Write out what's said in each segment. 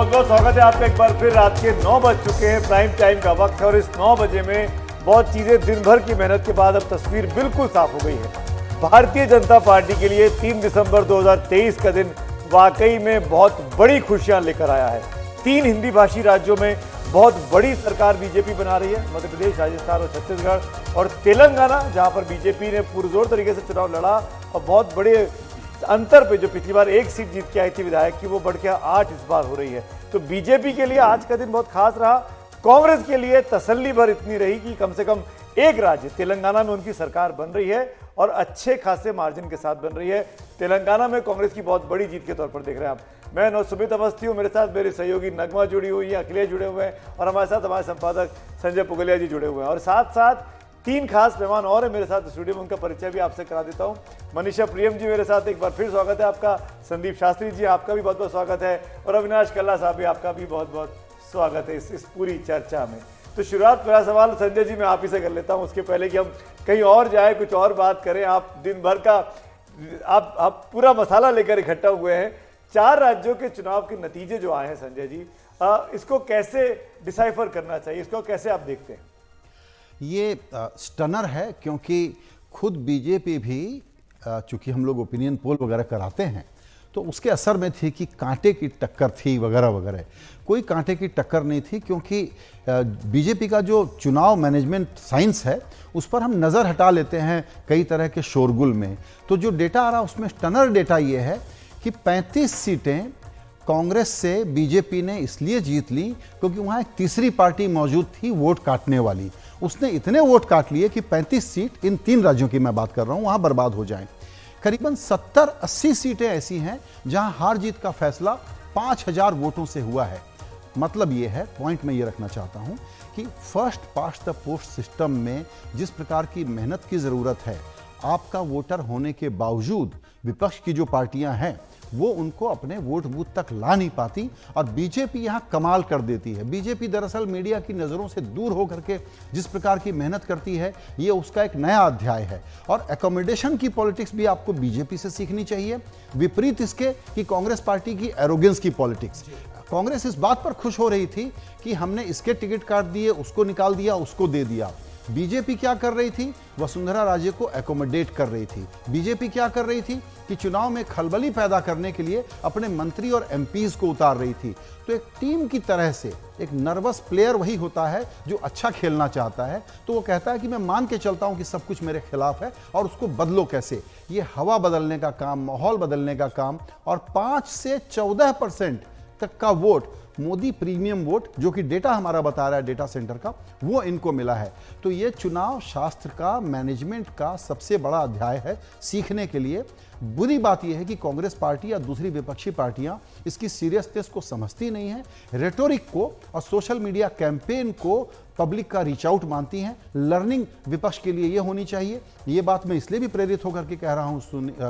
बहुत बहुत स्वागत है आपका एक बार फिर। रात के 9 बज चुके हैं, प्राइम टाइम का वक्त है और इस 9 बजे में बहुत चीजें दिन भर की मेहनत के बाद अब तस्वीर बिल्कुल साफ हो गई है। भारतीय जनता पार्टी के लिए 3 दिसंबर 2023 का दिन वाकई में बहुत बड़ी खुशियां लेकर आया है। 3 हिंदी भाषी राज्यों में बहुत बड़ी सरकार बीजेपी बना रही है, मध्य प्रदेश, राजस्थान और छत्तीसगढ़, और तेलंगाना जहां पर बीजेपी ने पुरजोर तरीके से चुनाव लड़ा और बहुत बड़े अंतर पे जो पिछली बार 1 सीट जीत के आई थी विधायक की, वो बढ़ के 8 इस बार हो रही है। तो बीजेपी के लिए आज का दिन बहुत खास रहा। कांग्रेस के लिए तसल्ली भर इतनी रही कि कम से कम एक राज्य तेलंगाना में उनकी सरकार बन रही है और अच्छे खासे मार्जिन के साथ बन रही है। तेलंगाना में कांग्रेस की बहुत बड़ी जीत के तौर पर देख रहे हैं आप। मैं सुमित अवस्थी हूँ, मेरे साथ मेरे सहयोगी नगमा जुड़ी हुई है, अखिलेश जुड़े हुए हैं और हमारे साथ हमारे संपादक संजय पुगलिया जी जुड़े हुए हैं। और साथ साथ 3 खास मेहमान और हैं मेरे साथ स्टूडियो में, उनका परिचय भी आपसे करा देता हूं। मनीषा प्रियम जी मेरे साथ, एक बार फिर स्वागत है आपका। संदीप शास्त्री जी, आपका भी बहुत बहुत स्वागत है। और अविनाश कल्ला साहब भी, आपका भी बहुत बहुत स्वागत है इस पूरी चर्चा में। तो शुरुआत, पहला सवाल संजय जी मैं आप ही से कर लेता हूं, उसके पहले कि हम कहीं और जाए, कुछ और बात करें। आप दिन भर का आप पूरा मसाला लेकर इकट्ठा हुए हैं। 4 राज्यों के चुनाव के नतीजे जो आए हैं संजय जी, इसको कैसे डिसाइफर करना चाहिए, इसको कैसे आप देखते हैं? ये स्टनर है, क्योंकि खुद बीजेपी भी, चूंकि हम लोग ओपिनियन पोल वगैरह कराते हैं, तो उसके असर में थी कि कांटे की टक्कर थी वगैरह वगैरह। कोई कांटे की टक्कर नहीं थी, क्योंकि बीजेपी का जो चुनाव मैनेजमेंट साइंस है उस पर हम नज़र हटा लेते हैं कई तरह के शोरगुल में। तो जो डेटा आ रहा उसमें स्टनर डेटा ये है कि 35 सीटें कांग्रेस से बीजेपी ने इसलिए जीत ली क्योंकि वहाँ एक तीसरी पार्टी मौजूद थी वोट काटने वाली। उसने इतने वोट काट लिए कि 35 सीट, इन 3 राज्यों की मैं बात कर रहा हूँ, वहाँ बर्बाद हो जाएं। करीबन 70-80 सीटें ऐसी हैं जहाँ हार जीत का फैसला 5000 वोटों से हुआ है। मतलब ये है, पॉइंट में ये रखना चाहता हूँ कि first past the post system में जिस प्रकार की मेहनत की ज़रूरत है, आपका वोटर होने के बावजूद विपक्ष की जो पार्टियां हैं वो उनको अपने वोट बूथ तक ला नहीं पाती, और बीजेपी यहां कमाल कर देती है। बीजेपी दरअसल मीडिया की नज़रों से दूर होकर के जिस प्रकार की मेहनत करती है, ये उसका एक नया अध्याय है। और एकोमोडेशन की पॉलिटिक्स भी आपको बीजेपी से सीखनी चाहिए, विपरीत इसके कि कांग्रेस पार्टी की एरोगेंस की पॉलिटिक्स। कांग्रेस इस बात पर खुश हो रही थी कि हमने इसके टिकट काट दिए, उसको निकाल दिया, उसको दे दिया। बीजेपी क्या कर रही थी? वसुंधरा राजे को एकोमोडेट कर रही थी। बीजेपी क्या कर रही थी कि चुनाव में खलबली पैदा करने के लिए अपने मंत्री और एमपीज को उतार रही थी। तो एक टीम की तरह से एक नर्वस प्लेयर वही होता है जो अच्छा खेलना चाहता है। तो वो कहता है कि मैं मान के चलता हूं कि सब कुछ मेरे खिलाफ है और उसको बदलो कैसे। ये हवा बदलने का काम, माहौल बदलने का काम। और 5 से 14% तक का वोट, मोदी प्रीमियम वोट, जो कि डेटा हमारा बता रहा है डेटा सेंटर का, वो इनको मिला है। तो ये चुनाव शास्त्र का, मैनेजमेंट का सबसे बड़ा अध्याय है सीखने के लिए। बुरी बात यह है कि कांग्रेस पार्टी या दूसरी विपक्षी पार्टियां इसकी सीरियसनेस को समझती नहीं है, रेटोरिक को और सोशल मीडिया कैंपेन को पब्लिक का रीच आउट मानती हैं। लर्निंग विपक्ष के लिए ये होनी चाहिए। ये बात मैं इसलिए भी प्रेरित होकर के कह रहा हूं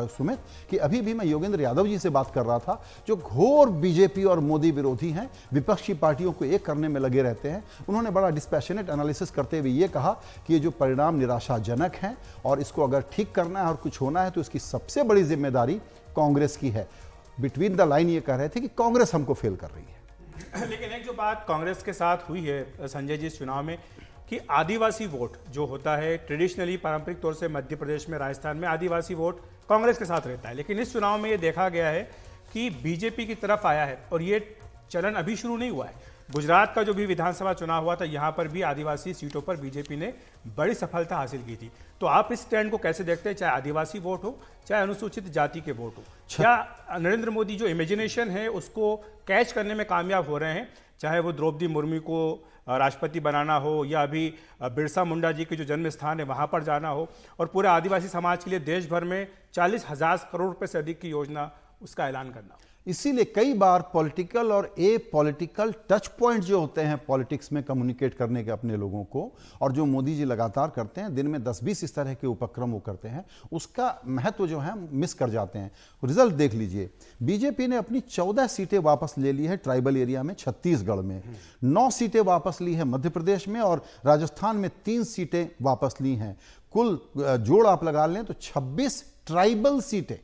सुमित, कि अभी भी मैं योगेंद्र यादव जी से बात कर रहा था, जो घोर बीजेपी और मोदी विरोधी हैं, विपक्षी पार्टियों को एक करने में लगे रहते हैं। उन्होंने बड़ा डिस्पैशनेट एनालिसिस करते हुए ये कहा कि ये जो परिणाम निराशाजनक हैं और इसको अगर ठीक करना है और कुछ होना है तो इसकी सबसे बड़ी जिम्मेदारी कांग्रेस की है। बिटवीन द लाइन ये कह रहे थे कि कांग्रेस हमको फेल कर रही है। लेकिन एक जो बात कांग्रेस के साथ हुई है संजय जी इस चुनाव में, कि आदिवासी वोट जो होता है ट्रेडिशनली, पारंपरिक तौर से मध्य प्रदेश में, राजस्थान में आदिवासी वोट कांग्रेस के साथ रहता है। लेकिन इस चुनाव में ये देखा गया है कि बीजेपी की तरफ आया है और ये चलन अभी शुरू नहीं हुआ है। गुजरात का जो भी विधानसभा चुनाव हुआ था, यहाँ पर भी आदिवासी सीटों पर बीजेपी ने बड़ी सफलता हासिल की थी। तो आप इस ट्रेंड को कैसे देखते हैं, चाहे आदिवासी वोट हो, चाहे अनुसूचित जाति के वोट हो? क्या नरेंद्र मोदी जो इमेजिनेशन है उसको कैच करने में कामयाब हो रहे हैं, चाहे वो द्रौपदी मुर्मू को राष्ट्रपति बनाना हो या अभी बिरसा मुंडा जी के जो जन्म स्थान है वहाँ पर जाना हो, और पूरे आदिवासी समाज के लिए देश भर में 40,000 करोड़ रुपये से अधिक की योजना, उसका ऐलान करना? इसीलिए कई बार पॉलिटिकल और ए पॉलिटिकल टच पॉइंट जो होते हैं पॉलिटिक्स में कम्युनिकेट करने के अपने लोगों को, और जो मोदी जी लगातार करते हैं, दिन में 10-20 इस तरह के उपक्रम वो करते हैं, उसका महत्व जो है मिस कर जाते हैं। रिजल्ट देख लीजिए, बीजेपी ने अपनी 14 सीटें वापस ले ली है ट्राइबल एरिया में, छत्तीसगढ़ में 9 सीटें वापस ली है मध्य प्रदेश में, और राजस्थान में 3 सीटें वापस ली हैं। कुल जोड़ आप लगा लें तो 26 ट्राइबल सीटें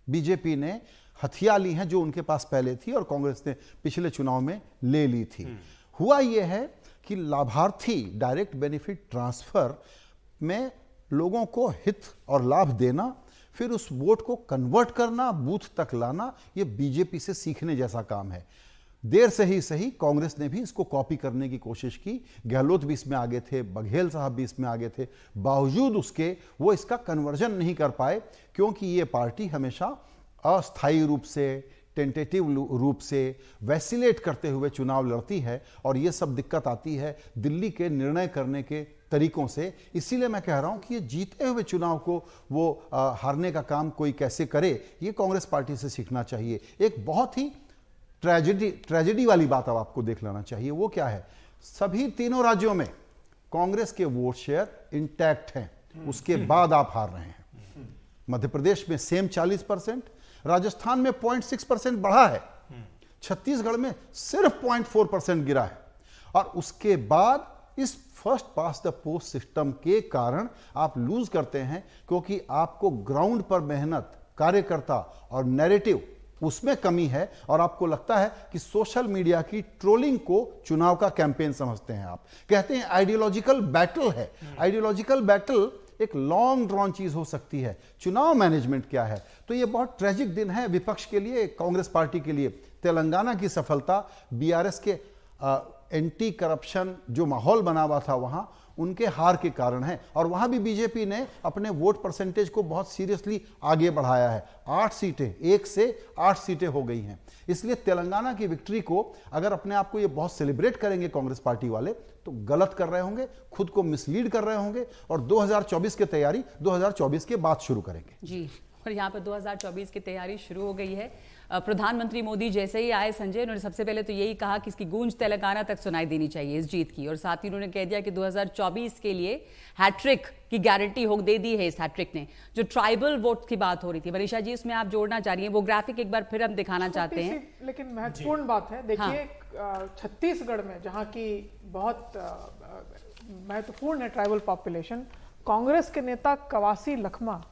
बीजेपी ने हथिया ली हैं जो उनके पास पहले थी और कांग्रेस ने पिछले चुनाव में ले ली थी। हुआ यह है कि लाभार्थी डायरेक्ट बेनिफिट ट्रांसफर में लोगों को हित और लाभ देना, फिर उस वोट को कन्वर्ट करना, बूथ तक लाना, यह बीजेपी से सीखने जैसा काम है। देर से ही सही कांग्रेस ने भी इसको कॉपी करने की कोशिश की। गहलोत भी इसमें आगे थे, बघेल साहब भी इसमें आगे थे, बावजूद उसके वो इसका कन्वर्जन नहीं कर पाए, क्योंकि ये पार्टी हमेशा अस्थायी रूप से, टेंटेटिव रूप से, वैसिलेट करते हुए चुनाव लड़ती है और ये सब दिक्कत आती है दिल्ली के निर्णय करने के तरीकों से। इसीलिए मैं कह रहा हूं कि ये जीते हुए चुनाव को वो हारने का काम कोई कैसे करे, ये कांग्रेस पार्टी से सीखना चाहिए। एक बहुत ही ट्रेजेडी वाली बात अब आपको देख लेना चाहिए। वो क्या है, सभी तीनों राज्यों में कांग्रेस के वोट शेयर इंटैक्ट हैं, उसके बाद आप हार रहे हैं। मध्य प्रदेश में सेम 40%, राजस्थान में 0.6% बढ़ा है, छत्तीसगढ़ में सिर्फ 0.4% गिरा है। और उसके बाद इस first pass the post system के कारण आप लूज करते हैं, क्योंकि आपको ग्राउंड पर मेहनत, कार्यकर्ता और नैरेटिव उसमें कमी है और आपको लगता है कि सोशल मीडिया की ट्रोलिंग को चुनाव का कैंपेन समझते हैं। आप कहते हैं आइडियोलॉजिकल बैटल है। आइडियोलॉजिकल बैटल एक लॉन्ग ड्रॉन चीज हो सकती है, चुनाव मैनेजमेंट क्या है। तो ये बहुत ट्रेजिक दिन है विपक्ष के लिए, कांग्रेस पार्टी के लिए। तेलंगाना की सफलता बीआरएस के एंटी करप्शन जो माहौल बना हुआ था वहां, उनके हार के कारण है। और वहां भी बीजेपी ने अपने वोट परसेंटेज को बहुत सीरियसली आगे बढ़ाया है। 8 सीटें, 1 से 8 सीटें हो गई हैं। इसलिए तेलंगाना की विक्ट्री को अगर अपने आप को ये बहुत सेलिब्रेट करेंगे कांग्रेस पार्टी वाले, तो गलत कर रहे होंगे, खुद को मिसलीड कर रहे होंगे और 2024 की तैयारी 2024 के बाद शुरू करेंगे। जी, और यहाँ पर 2024 की तैयारी शुरू हो गई है। प्रधानमंत्री मोदी जैसे ही आए संजय, उन्होंने सबसे पहले तो यही कहा कि इसकी गूंज तेलंगाना तक सुनाई देनी चाहिए इस जीत की, और साथ ही उन्होंने कह दिया कि 2024 के लिए हैट्रिक की गारंटी हो दे दी है इस हैट्रिक ने। जो ट्राइबल वोट की बात हो रही थी, मनीषा जी उसमें आप जोड़ना चाह रही हैं, वो ग्राफिक एक बार फिर हम दिखाना चाहते हैं। लेकिन महत्वपूर्ण बात है, देखिए छत्तीसगढ़ में जहाँ की बहुत महत्वपूर्ण है ट्राइबल पॉपुलेशन, कांग्रेस के नेता कवासी लखमा,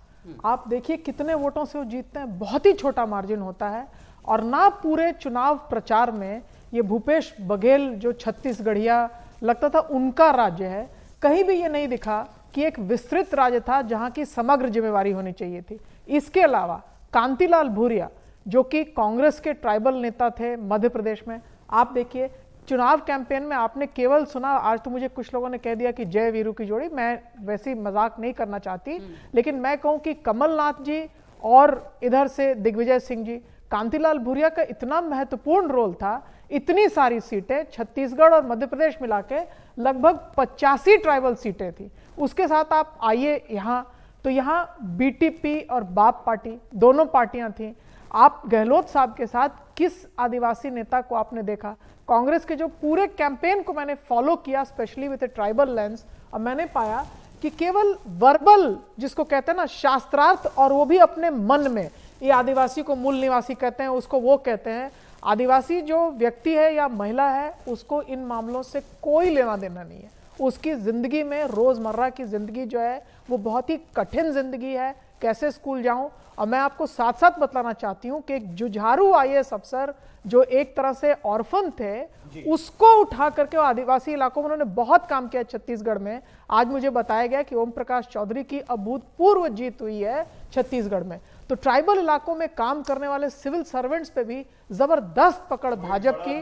आप देखिए कितने वोटों से वो जीतते हैं, बहुत ही छोटा मार्जिन होता है। और ना पूरे चुनाव प्रचार में ये भूपेश बघेल जो छत्तीसगढ़िया लगता था उनका राज्य है, कहीं भी ये नहीं दिखा कि एक विस्तृत राज्य था जहां की समग्र जिम्मेवारी होनी चाहिए थी। इसके अलावा कांतिलाल भूरिया जो कि कांग्रेस के ट्राइबल नेता थे मध्य प्रदेश में, आप देखिए चुनाव कैंपेन में आपने केवल सुना, आज तो मुझे कुछ लोगों ने कह दिया कि जय वीरू की जोड़ी, मैं वैसी मजाक नहीं करना चाहती, लेकिन मैं कहूं कि कमलनाथ जी और इधर से दिग्विजय सिंह जी, कांतिलाल भूरिया का इतना महत्वपूर्ण रोल था। इतनी सारी सीटें छत्तीसगढ़ और मध्य प्रदेश मिला के लगभग 85 ट्राइबल सीटें थी। उसके साथ आप आइए यहाँ, तो यहाँ बीटीपी और बाप पार्टी दोनों पार्टियां थी। आप गहलोत साहब के साथ किस आदिवासी नेता को आपने देखा? कांग्रेस के जो पूरे कैंपेन को मैंने फॉलो किया specially with a tribal lens, और मैंने पाया कि केवल वर्बल जिसको कहते हैं ना शास्त्रार्थ, और वो भी अपने मन में, ये आदिवासी को मूल निवासी कहते हैं, उसको वो कहते हैं। आदिवासी जो व्यक्ति है या महिला है उसको इन मामलों से कोई लेना देना नहीं है। उसकी जिंदगी में रोजमर्रा की जिंदगी जो है वो बहुत ही कठिन जिंदगी है, कैसे स्कूल जाऊं। और मैं आपको साथ साथ बताना चाहती हूं कि एक जुझारू आईएएस अफसर जो एक तरह से ऑर्फन थे, उसको उठा करके आदिवासी इलाकों में उन्होंने बहुत काम किया छत्तीसगढ़ में। आज मुझे बताया गया कि ओम प्रकाश चौधरी की अभूतपूर्व जीत हुई है छत्तीसगढ़ में। तो ट्राइबल इलाकों में काम करने वाले सिविल सर्वेंट्स पे भी जबरदस्त पकड़ भाजपा की।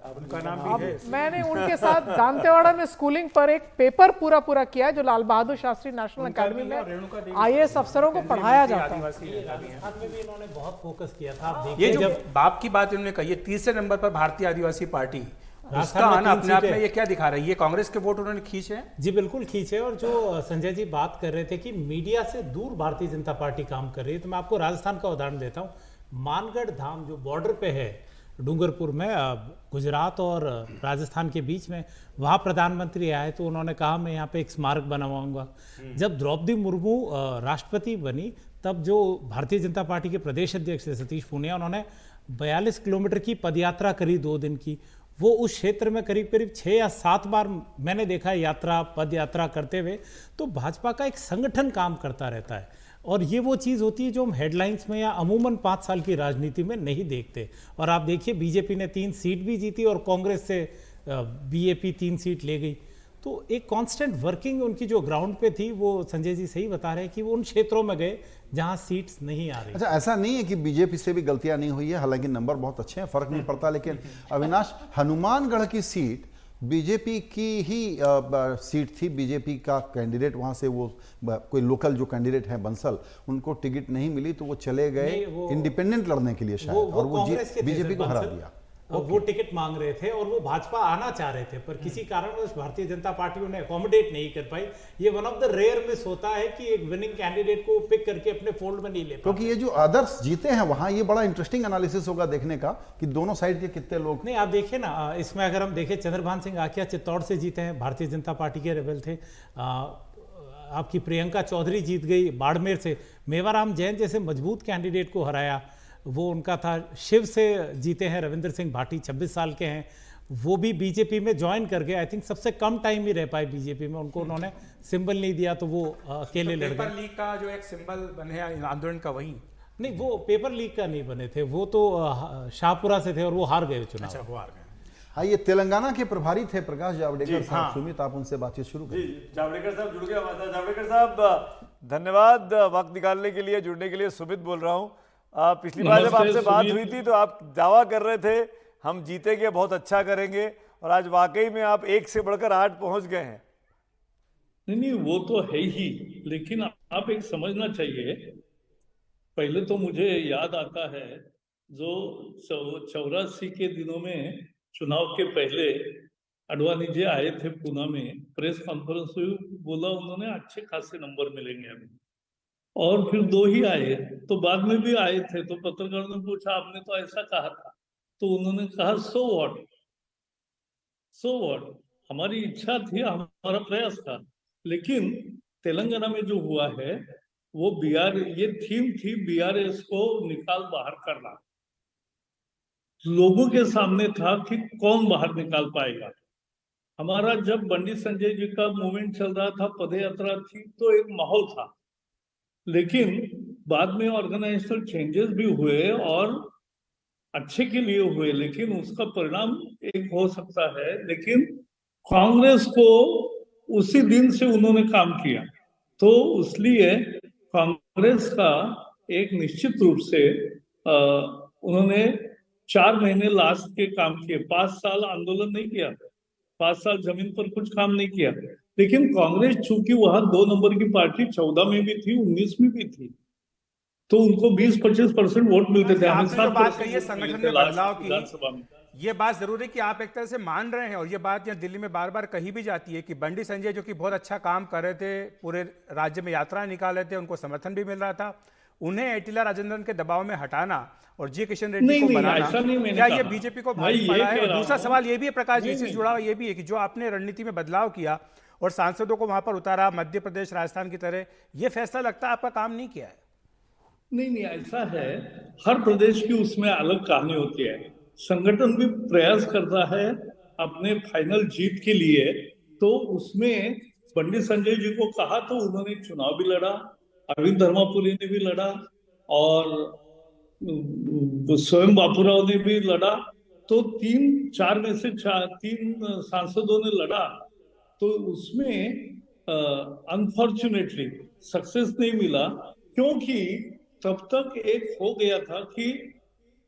उनका नाम भी है। मैंने उनके साथ दांतेवाड़ा में स्कूलिंग पर एक पेपर पूरा किया जो लाल बहादुर शास्त्री नेशनल अकेडमी में आईएएस अफसरों को पढ़ाया जाता है। में भी इन्होंने बहुत फोकस किया था। आप ये देखिए जो जब बाप की बात इन्होंने कही है, तीसरे नंबर पर भारतीय आदिवासी पार्टी, उसका आना अपने आप में ये क्या दिखा रही है? कांग्रेस के वोट उन्होंने खींचे हैं। जी बिल्कुल खींचे। और जो संजय जी बात कर रहे थे कि मीडिया से दूर भारतीय जनता पार्टी काम कर रही है, तो मैं आपको राजस्थान का उदाहरण देता हूँ। मानगढ़ धाम जो बॉर्डर पे है डूंगरपुर में, गुजरात और राजस्थान के बीच में, वहाँ प्रधानमंत्री आए तो उन्होंने कहा मैं यहाँ पे एक स्मारक बनवाऊंगा। जब द्रौपदी मुर्मू राष्ट्रपति बनी तब जो भारतीय जनता पार्टी के प्रदेश अध्यक्ष थे सतीश पूनिया, उन्होंने 42 किलोमीटर की पदयात्रा करी 2 दिन की। वो उस क्षेत्र में करीब 6 या 7 बार मैंने देखा है यात्रा, पद यात्रा करते हुए। तो भाजपा का एक संगठन काम करता रहता है। और ये वो चीज़ होती है जो हम हेडलाइंस में या अमूमन 5 साल की राजनीति में नहीं देखते। और आप देखिए बीजेपी ने 3 सीट भी जीती और कांग्रेस से बीएपी 3 सीट ले गई। तो एक कांस्टेंट वर्किंग उनकी जो ग्राउंड पे थी, वो संजय जी सही बता रहे हैं कि वो उन क्षेत्रों में गए जहां सीट्स नहीं आ रही। अच्छा, ऐसा नहीं है कि बीजेपी से भी गलतियां नहीं हुई है, हालांकि नंबर बहुत अच्छे हैं, फर्क नहीं पड़ता। लेकिन अविनाश, हनुमानगढ़ की सीट बीजेपी की ही सीट थी। बीजेपी का कैंडिडेट वहां से, वो कोई लोकल जो कैंडिडेट है बंसल, उनको टिकट नहीं मिली तो वो चले गए इंडिपेंडेंट लड़ने के लिए शायद, और वो बीजेपी को हरा दिया। वो टिकट मांग रहे थे और वो भाजपा आना चाह रहे थे, पर किसी कारणवश भारतीय जनता पार्टी उन्हें अकोमोडेट नहीं कर पाई। ये one of the rare miss होता है कि एक विनिंग कैंडिडेट को पिक करके अपने फोल्ड में नहीं ले पाते। क्योंकि ये जो अदर्स जीते हैं वहां, ये बड़ा इंटरेस्टिंग एनालिसिस होगा देखने का कि दोनों साइड के कितने लोग। नहीं, आप देखिए ना, इसमें अगर हम देखें, चंद्रभान सिंह आकिया चित्तौड़ से जीते हैं, भारतीय जनता पार्टी के रेबल थे। आपकी प्रियंका चौधरी जीत गई बाड़मेर से। मेवाराम जैन जैसे मजबूत कैंडिडेट को हराया, वो उनका था। शिव से जीते हैं रविंद्र सिंह भाटी, 26 साल के हैं, वो भी बीजेपी में ज्वाइन कर गए। आई थिंक सबसे कम टाइम ही रह पाए बीजेपी में, उनको उन्होंने सिंबल नहीं दिया तो वो अकेले लड़ गए। पेपर लीक का जो एक सिंबल बने आंदोलन का, वही नहीं, वो पेपर लीक का नहीं बने थे, वो तो शाहपुरा से थे और वो हार गए चुनाव। अच्छा, वो हार गए। हाँ, ये तेलंगाना के प्रभारी थे प्रकाश जावड़ेकर साहब। सुमित, आप उनसे बातचीत शुरू करें। जावड़ेकर साहब जुड़ गए हमारे साथ। जावड़ेकर साहब, धन्यवाद वक्त निकालने के लिए, जुड़ने के लिए। सुमित बोल रहा हूँ। पिछली बार जब आपसे बात हुई थी तो आप दावा कर रहे थे हम जीतेंगे, बहुत अच्छा करेंगे, और आज वाकई में आप 1 से बढ़कर 8 पहुंच गए हैं। नहीं, वो तो है ही, लेकिन आप एक समझना चाहिए। पहले तो मुझे याद आता है जो 84 के दिनों में चुनाव के पहले अडवाणी जी आए थे पूना में, प्रेस कॉन्फ्रेंस हुई, बोला उन्होंने अच्छे खासे नंबर मिलेंगे अभी, और फिर 2 ही आए। तो बाद में भी आए थे, तो पत्रकारों ने पूछा आपने तो ऐसा कहा था, तो उन्होंने कहा सो व्हाट, हमारी इच्छा थी, हमारा प्रयास था। लेकिन तेलंगाना में जो हुआ है वो ये थीम थी बीआरएस को निकाल बाहर करना। लोगों के सामने था कि कौन बाहर निकाल पाएगा। हमारा जब बंडी संजय जी का मूवमेंट चल रहा था, पदयात्रा थी, तो एक माहौल था। लेकिन बाद में ऑर्गेनाइजेशनल चेंजेस भी हुए और अच्छे के लिए हुए, लेकिन उसका परिणाम एक हो सकता है। लेकिन कांग्रेस को उसी दिन से उन्होंने काम किया, तो इसलिए कांग्रेस का एक निश्चित रूप से उन्होंने 4 महीने लास्ट के काम किए। 5 साल आंदोलन नहीं किया, 5 साल जमीन पर कुछ काम नहीं किया। लेकिन कांग्रेस चूंकि वहां 2 नंबर की पार्टी 14 में भी थी, 19 में भी थी, तो उनको 20-25% वोट मिलते थे। आपने जो बात कही है संगठन में बदलाव की, ये बात जरूर है कि आप एक तरह से मान रहे हैं, और ये बात यहाँ दिल्ली में बार बार कही भी जाती है कि बंडी संजय जो कि बहुत अच्छा काम कर रहे थे, पूरे राज्य में यात्रा निकाल रहे थे, उनको समर्थन भी मिल रहा था, उन्हें एटिला राजेंद्रन के दबाव में हटाना और जी किशन रेड्डी को बनाना, क्या ये बीजेपी को भारी पड़ा है? और दूसरा सवाल ये भी है, प्रकाश जी से जुड़ा हुआ ये भी है कि जो आपने रणनीति में बदलाव किया और सांसदों को वहां पर उतारा, मध्य प्रदेश राजस्थान की तरह, ये फैसला लगता है आपका काम नहीं किया है। नहीं, ऐसा है, हर प्रदेश की उसमें अलग कहानी होती है। संगठन भी प्रयास करता है अपने फाइनल जीत के लिए, तो उसमें बंडी संजय जी को कहा तो उन्होंने चुनाव भी लड़ा, अरविंद धर्मापुरी ने भी लड़ा और स्वयं बापूराव ने भी लड़ा, तो 3-4 में से 3 सांसदों ने लड़ा। तो उसमें अनफॉर्चुनेटली सक्सेस नहीं मिला, क्योंकि तब तक एक हो गया था कि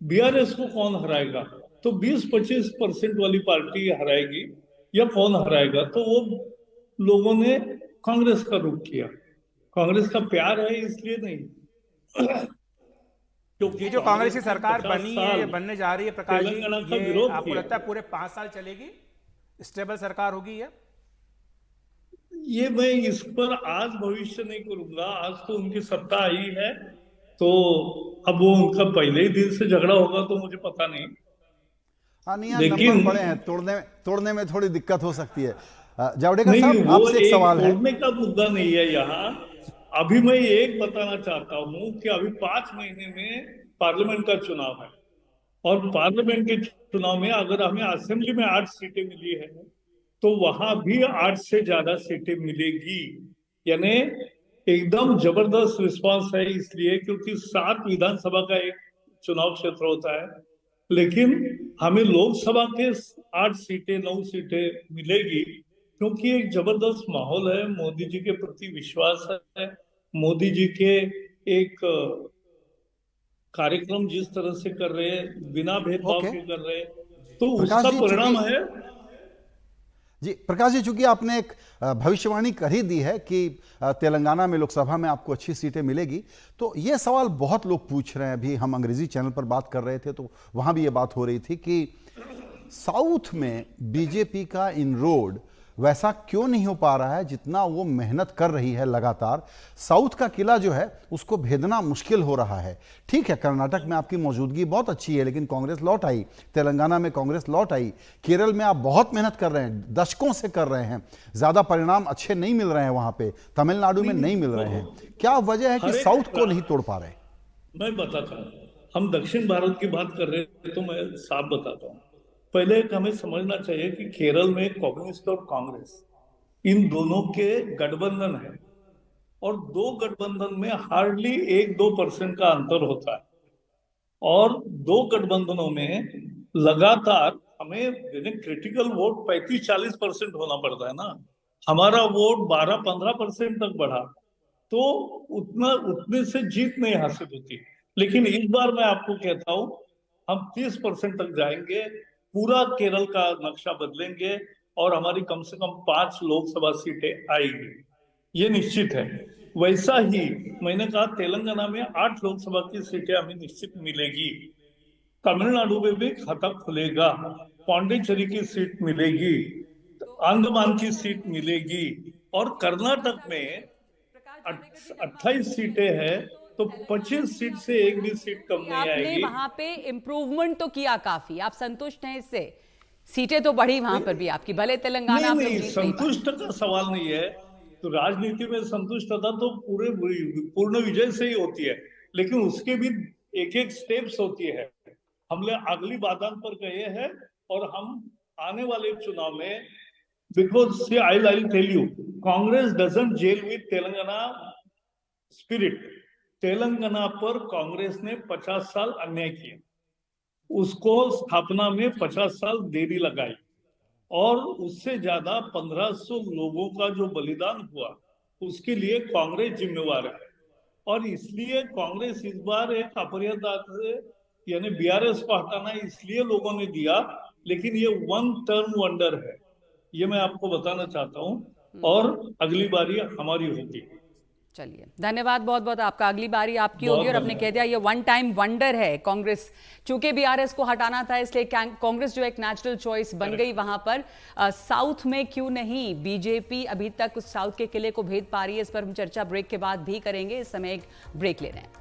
बीआरएस को कौन हराएगा, तो 20-25% वाली पार्टी हराएगी या कौन हराएगा, तो वो लोगों ने कांग्रेस का रुख किया। कांग्रेस का प्यार है इसलिए नहीं। ये जो कांग्रेस की सरकार बनी है, बनने जा रही है, प्रकाश जी, ये आपको लगता है पूरे 5 साल चलेगी, स्टेबल सरकार होगी? ये मैं इस पर आज भविष्य नहीं करूंगा। आज तो उनकी सत्ता आई है, तो अब वो उनका पहले ही दिन से झगड़ा होगा तो मुझे पता नहीं। हाँ, नहीं, लेकिन बड़े हैं, तोड़ने में थोड़ी दिक्कत हो सकती है। जावड़ेकर साहब, आपसे एक सवाल है। तोड़ने का मुद्दा नहीं है यहाँ। अभी मैं एक बताना चाहता हूँ कि अभी 5 महीने में पार्लियामेंट का चुनाव है, और पार्लियामेंट के चुनाव में अगर हमें असेंबली में 8 सीटें मिली है, तो वहां भी 8 से ज्यादा सीटें मिलेगी। यानी एकदम जबरदस्त रिस्पांस है, इसलिए क्योंकि 7 विधानसभा का एक चुनाव क्षेत्र होता है, लेकिन हमें लोकसभा के 8 सीटें 9 सीटें मिलेगी, क्योंकि एक जबरदस्त माहौल है, मोदी जी के प्रति विश्वास है, मोदी जी के एक कार्यक्रम जिस तरह से कर रहे हैं, बिना भेदभाव ओके। के कर रहे हैं, तो प्रकाश उसका जी, परिणाम चूंकि- है। जी प्रकाश जी, चूंकि आपने एक भविष्यवाणी कर ही दी है कि तेलंगाना में लोकसभा में आपको अच्छी सीटें मिलेगी, तो ये सवाल बहुत लोग पूछ रहे हैं। अभी हम अंग्रेजी चैनल पर बात कर रहे थे तो वहां भी ये बात हो रही थी कि साउथ में बीजेपी का इनरोड वैसा क्यों नहीं हो पा रहा है जितना वो मेहनत कर रही है लगातार। साउथ का किला जो है उसको भेदना मुश्किल हो रहा है। ठीक है, कर्नाटक में आपकी मौजूदगी बहुत अच्छी है, लेकिन कांग्रेस लौट आई, तेलंगाना में कांग्रेस लौट आई, केरल में आप बहुत मेहनत कर रहे हैं, दशकों से कर रहे हैं, ज्यादा परिणाम अच्छे नहीं मिल रहे हैं वहां पे, तमिलनाडु में नहीं मिल रहे हैं। क्या वजह है कि साउथ को नहीं तोड़ पा रहे? मैं बताता हूँ, हम दक्षिण भारत की बात कर रहे थे तो मैं साफ बताता हूँ। पहले एक हमें समझना चाहिए कि केरल में कम्युनिस्ट और कांग्रेस इन दोनों के गठबंधन है, और 2 गठबंधन में हार्डली 1-2% का अंतर होता है, और 2 गठबंधनों में लगातार हमें क्रिटिकल वोट 35-40% होना पड़ता है ना। हमारा वोट 12-15% तक बढ़ा, तो उतने से जीत नहीं हासिल होती। लेकिन इस बार मैं आपको कहता हूं, हम 30% तक जाएंगे, पूरा केरल का नक्शा बदलेंगे, और हमारी कम से कम 5 लोकसभा सीटें आएगी, ये निश्चित है। वैसा ही मैंने कहा, तेलंगाना में 8 लोकसभा की सीटें हमें निश्चित मिलेगी, तमिलनाडु में भी खाता खुलेगा, पांडिचेरी की सीट मिलेगी, अंडमान की सीट मिलेगी, और कर्नाटक में 28 सीटें हैं, तो 25 सीट से एक भी सीट कम नहीं आपने आएगी। वहां पे इम्प्रूवमेंट तो किया काफी, आप संतुष्ट हैं इससे? सीटें तो बढ़ी वहां पर भी आपकी, भले तेलंगाना आप लोग नहीं, जीत नहीं पाए। संतुष्ट का सवाल नहीं है। तो राजनीति में संतुष्टता तो पूर्ण विजय से ही होती है, लेकिन उसके भी एक एक स्टेप्स होती है। हमने अगली बाधान पर गए हैं, और हम आने वाले चुनाव में, because I tell you, Congress doesn't gel with Telangana spirit. Telangana पर कांग्रेस ने 50 साल अन्याय किया, उसको स्थापना में 50 साल देरी लगाई, और उससे ज्यादा 1500 लोगों का जो बलिदान हुआ, उसके लिए कांग्रेस जिम्मेवार है। और इसलिए कांग्रेस इस बार एक अपरिहार्य, यानी बीआरएस को हटाना इसलिए लोगों ने दिया, लेकिन ये 1 टर्म वंडर है, ये मैं आपको बताना चाहता हूं, और अगली बारी हमारी होगी। चलिए, धन्यवाद बहुत बहुत आपका। अगली बारी आपकी बहुत होगी, और आपने कह दिया ये 1 टाइम वंडर है कांग्रेस, चूंकि बीआरएस को हटाना था इसलिए कांग्रेस जो एक नेचुरल चॉइस बन गई वहां पर। साउथ में क्यों नहीं बीजेपी अभी तक उस साउथ के किले को भेद पा रही है, इस पर हम चर्चा ब्रेक के बाद भी करेंगे। इस समय एक ब्रेक ले रहे हैं।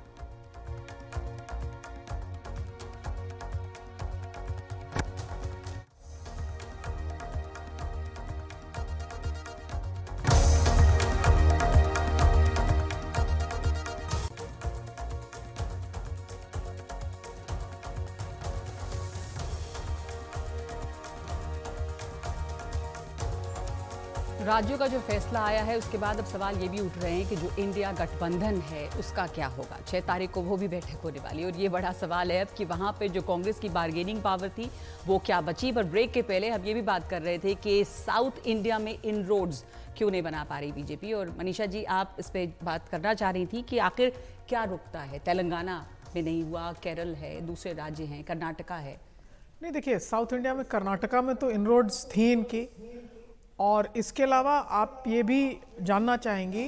राज्यों का जो फैसला आया है उसके बाद अब सवाल ये भी उठ रहे हैं कि जो इंडिया गठबंधन है उसका क्या होगा। 6 तारीख को वो भी बैठक होने वाली है, और ये बड़ा सवाल है अब कि वहां पे जो कांग्रेस की बार्गेनिंग पावर थी वो क्या बची। पर ब्रेक के पहले हम ये भी बात कर रहे थे कि साउथ इंडिया में इनरोड्स क्यों नहीं बना पा रही बीजेपी, और मनीषा जी आप इस पर बात करना चाह रही थी कि आखिर क्या रुकता है। तेलंगाना में नहीं हुआ, केरल है, दूसरे राज्य हैं, कर्नाटका है। नहीं, देखिए, साउथ इंडिया में कर्नाटका में तो इनरोड्स थी इनकी, और इसके अलावा आप ये भी जानना चाहेंगी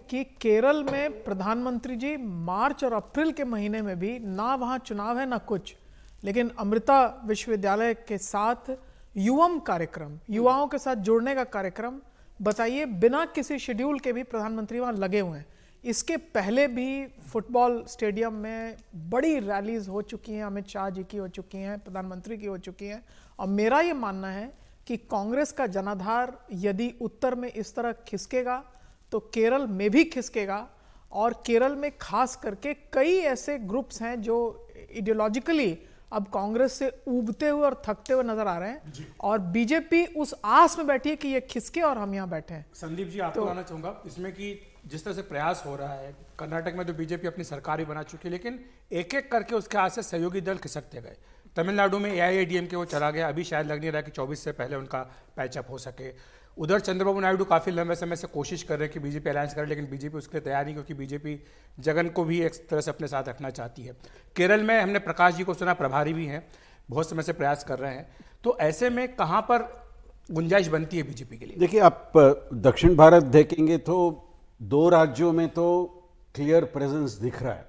कि केरल में प्रधानमंत्री जी मार्च और अप्रैल के महीने में भी ना वहाँ चुनाव है ना कुछ, लेकिन अमृता विश्वविद्यालय के साथ युवम कार्यक्रम, युवाओं के साथ जुड़ने का कार्यक्रम, बताइए, बिना किसी शेड्यूल के भी प्रधानमंत्री वहाँ लगे हुए हैं। इसके पहले भी फुटबॉल स्टेडियम में बड़ी रैलीज हो चुकी हैं, अमित शाह जी की हो चुकी हैं, प्रधानमंत्री की हो चुकी हैं, और मेरा ये मानना है कि कांग्रेस का जनाधार यदि उत्तर में इस तरह खिसकेगा तो केरल में भी खिसकेगा, और केरल में खास करके कई ऐसे ग्रुप्स हैं जो आइडियोलॉजिकली अब कांग्रेस से उबते हुए और थकते हुए नजर आ रहे हैं, और बीजेपी उस आस में बैठी है कि ये खिसके और हम यहाँ बैठे हैं। संदीप जी आपको आना चाहूंगा इसमें कि जिस तरह से प्रयास हो रहा है, कर्नाटक में तो बीजेपी अपनी सरकार भी बना चुकी है, लेकिन एक एक करके उसके हाथ से सहयोगी दल खिसकते गए। तमिलनाडु में AIADMK वो चला गया, अभी शायद लग नहीं रहा कि 24 से पहले उनका पैचअप हो सके। उधर चंद्रबाबू नायडू काफ़ी लंबे समय से कोशिश कर रहे हैं कि बीजेपी अलायंस करे, लेकिन बीजेपी उसके लिए तैयार नहीं, क्योंकि बीजेपी जगन को भी एक तरह से अपने साथ रखना चाहती है। केरल में हमने प्रकाश जी को सुना, प्रभारी भी हैं, बहुत समय से प्रयास कर रहे हैं। तो ऐसे में कहाँ पर गुंजाइश बनती है बीजेपी के लिए? देखिए, आप दक्षिण भारत देखेंगे तो 2 राज्यों में तो क्लियर प्रेजेंस दिख रहा है।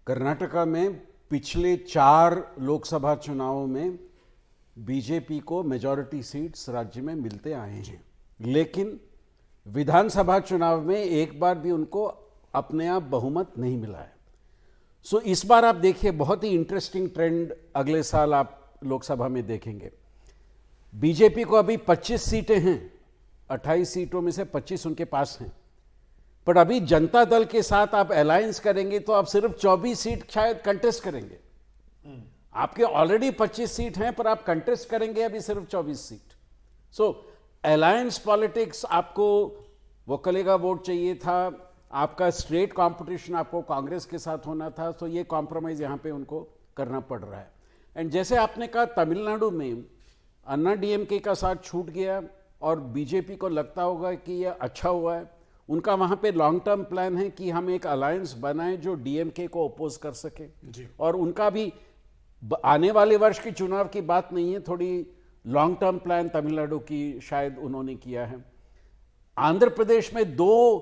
कर्नाटका में पिछले 4 लोकसभा चुनावों में बीजेपी को मेजॉरिटी सीट्स राज्य में मिलते आए हैं, लेकिन विधानसभा चुनाव में एक बार भी उनको अपने आप बहुमत नहीं मिला है। सो इस बार आप देखिए, बहुत ही इंटरेस्टिंग ट्रेंड अगले साल आप लोकसभा में देखेंगे। बीजेपी को अभी 25 सीटें हैं, 28 सीटों में से 25 उनके पास हैं, पर अभी जनता दल के साथ आप अलायंस करेंगे तो आप सिर्फ 24 सीट शायद कंटेस्ट करेंगे। आपके ऑलरेडी 25 सीट हैं, पर आप कंटेस्ट करेंगे अभी सिर्फ 24 सीट। सो अलायंस पॉलिटिक्स, आपको वो कलेगा वोट चाहिए था, आपका स्ट्रेट कंपटीशन आपको कांग्रेस के साथ होना था, तो ये कॉम्प्रोमाइज यहां पे उनको करना पड़ रहा है। एंड जैसे आपने कहा, तमिलनाडु में अन्ना DMK का साथ छूट गया और बीजेपी को लगता होगा कि ये अच्छा हुआ है। उनका वहां पे लॉन्ग टर्म प्लान है कि हम एक अलायंस बनाएं जो DMK को अपोज कर सके, और उनका भी आने वाले वर्ष की चुनाव की बात नहीं है, थोड़ी लॉन्ग टर्म प्लान तमिलनाडु की शायद उन्होंने किया है। आंध्र प्रदेश में 2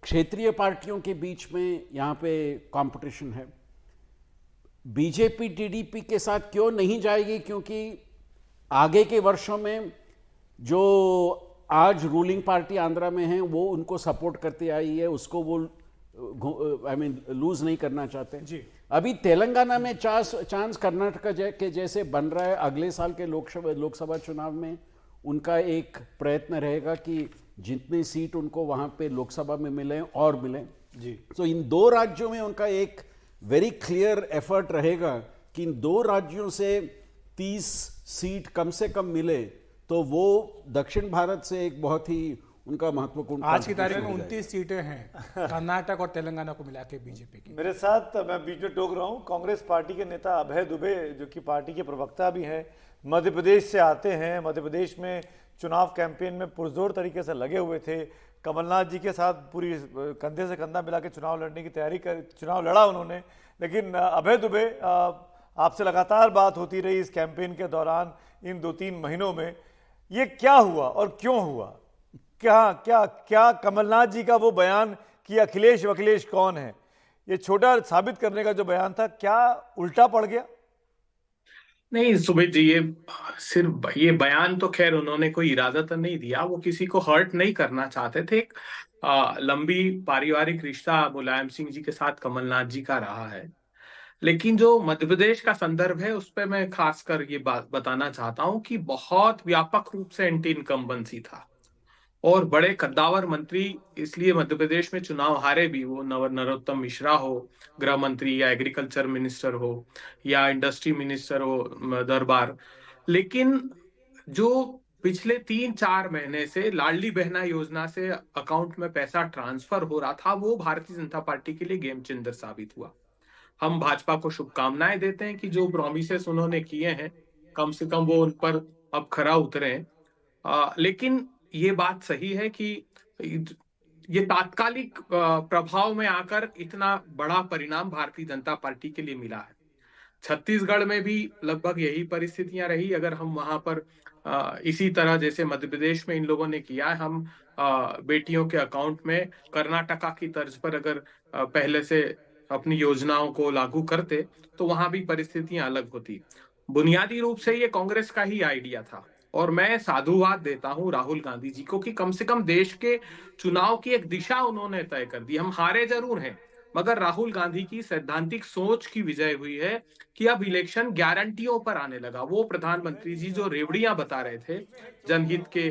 क्षेत्रीय पार्टियों के बीच में यहां पे कंपटीशन है। बीजेपी TDP के साथ क्यों नहीं जाएगी? क्योंकि आगे के वर्षों में जो आज रूलिंग पार्टी आंध्रा में है वो उनको सपोर्ट करती आई है, उसको वो लूज नहीं करना चाहते जी। अभी तेलंगाना में चांस कर्नाटक के जैसे बन रहा है। अगले साल के लोकसभा चुनाव में उनका एक प्रयत्न रहेगा कि जितनी सीट उनको वहां पे लोकसभा में मिले और मिले जी। तो इन 2 राज्यों में उनका एक वेरी क्लियर एफर्ट रहेगा कि इन 2 राज्यों से 30 सीट कम से कम मिले, तो वो दक्षिण भारत से एक बहुत ही उनका महत्वपूर्ण। आज की तारीख में 29 सीटें हैं कर्नाटक और तेलंगाना को मिला के बीजेपी की। मेरे साथ, मैं बीच में टोक रहा हूं, कांग्रेस पार्टी के नेता अभय दुबे, जो कि पार्टी के प्रवक्ता भी हैं, मध्य प्रदेश से आते हैं। मध्य प्रदेश में चुनाव कैंपेन में पुरजोर तरीके से लगे हुए थे। कमलनाथ जी के साथ पूरी कंधे से कंधा मिला के चुनाव लड़ने की तैयारी कर, चुनाव लड़ा उन्होंने। लेकिन अभय दुबे, आपसे लगातार बात होती रही इस कैंपेन के दौरान, इन 2-3 महीनों में, ये क्या हुआ और क्यों हुआ? क्या कमलनाथ जी का वो बयान कि अखिलेश वखिलेश कौन है, ये छोटा साबित करने का जो बयान था, क्या उल्टा पड़ गया? नहीं सुमित जी, ये सिर्फ ये बयान तो खैर उन्होंने कोई इरादतन नहीं दिया, वो किसी को हर्ट नहीं करना चाहते थे। एक लंबी पारिवारिक रिश्ता मुलायम सिंह जी के साथ कमलनाथ जी का रहा है, लेकिन जो मध्य प्रदेश का संदर्भ है उस पर मैं खासकर ये बात बताना चाहता हूं कि बहुत व्यापक रूप से एंटी इनकम्बेंसी था और बड़े कद्दावर मंत्री इसलिए मध्य प्रदेश में चुनाव हारे भी, वो नरोत्तम मिश्रा हो गृह मंत्री, या एग्रीकल्चर मिनिस्टर हो, या इंडस्ट्री मिनिस्टर हो दरबार। लेकिन जो पिछले 3-4 महीने से लाडली बहना योजना से अकाउंट में पैसा ट्रांसफर हो रहा था, वो भारतीय जनता पार्टी के लिए गेम चेंजर साबित हुआ। हम भाजपा को शुभकामनाएं देते हैं कि जो प्रॉमिसेस उन्होंने किए हैं कम से कम वो उन पर अब खरा उतरे। लेकिन ये बात सही है कि ये तात्कालिक प्रभाव में आकर इतना बड़ा परिणाम भारतीय जनता पार्टी के लिए मिला है। छत्तीसगढ़ में भी लगभग यही परिस्थितियां रही। अगर हम वहां पर इसी तरह जैसे मध्य प्रदेश में इन लोगों ने किया है, हम बेटियों के अकाउंट में कर्नाटका की तर्ज पर अगर पहले से अपनी योजनाओं को लागू करते तो वहां भी परिस्थितियां अलग होती। बुनियादी रूप से ये कांग्रेस का ही आइडिया था और मैं साधुवाद देता हूं राहुल गांधी जी को कि कम से कम देश के चुनाव की एक दिशा उन्होंने तय कर दी। हम हारे जरूर हैं, मगर राहुल गांधी की सैद्धांतिक सोच की विजय हुई है कि अब इलेक्शन गारंटियों पर आने लगा। वो प्रधानमंत्री जी जो रेवड़ियां बता रहे थे जनहित के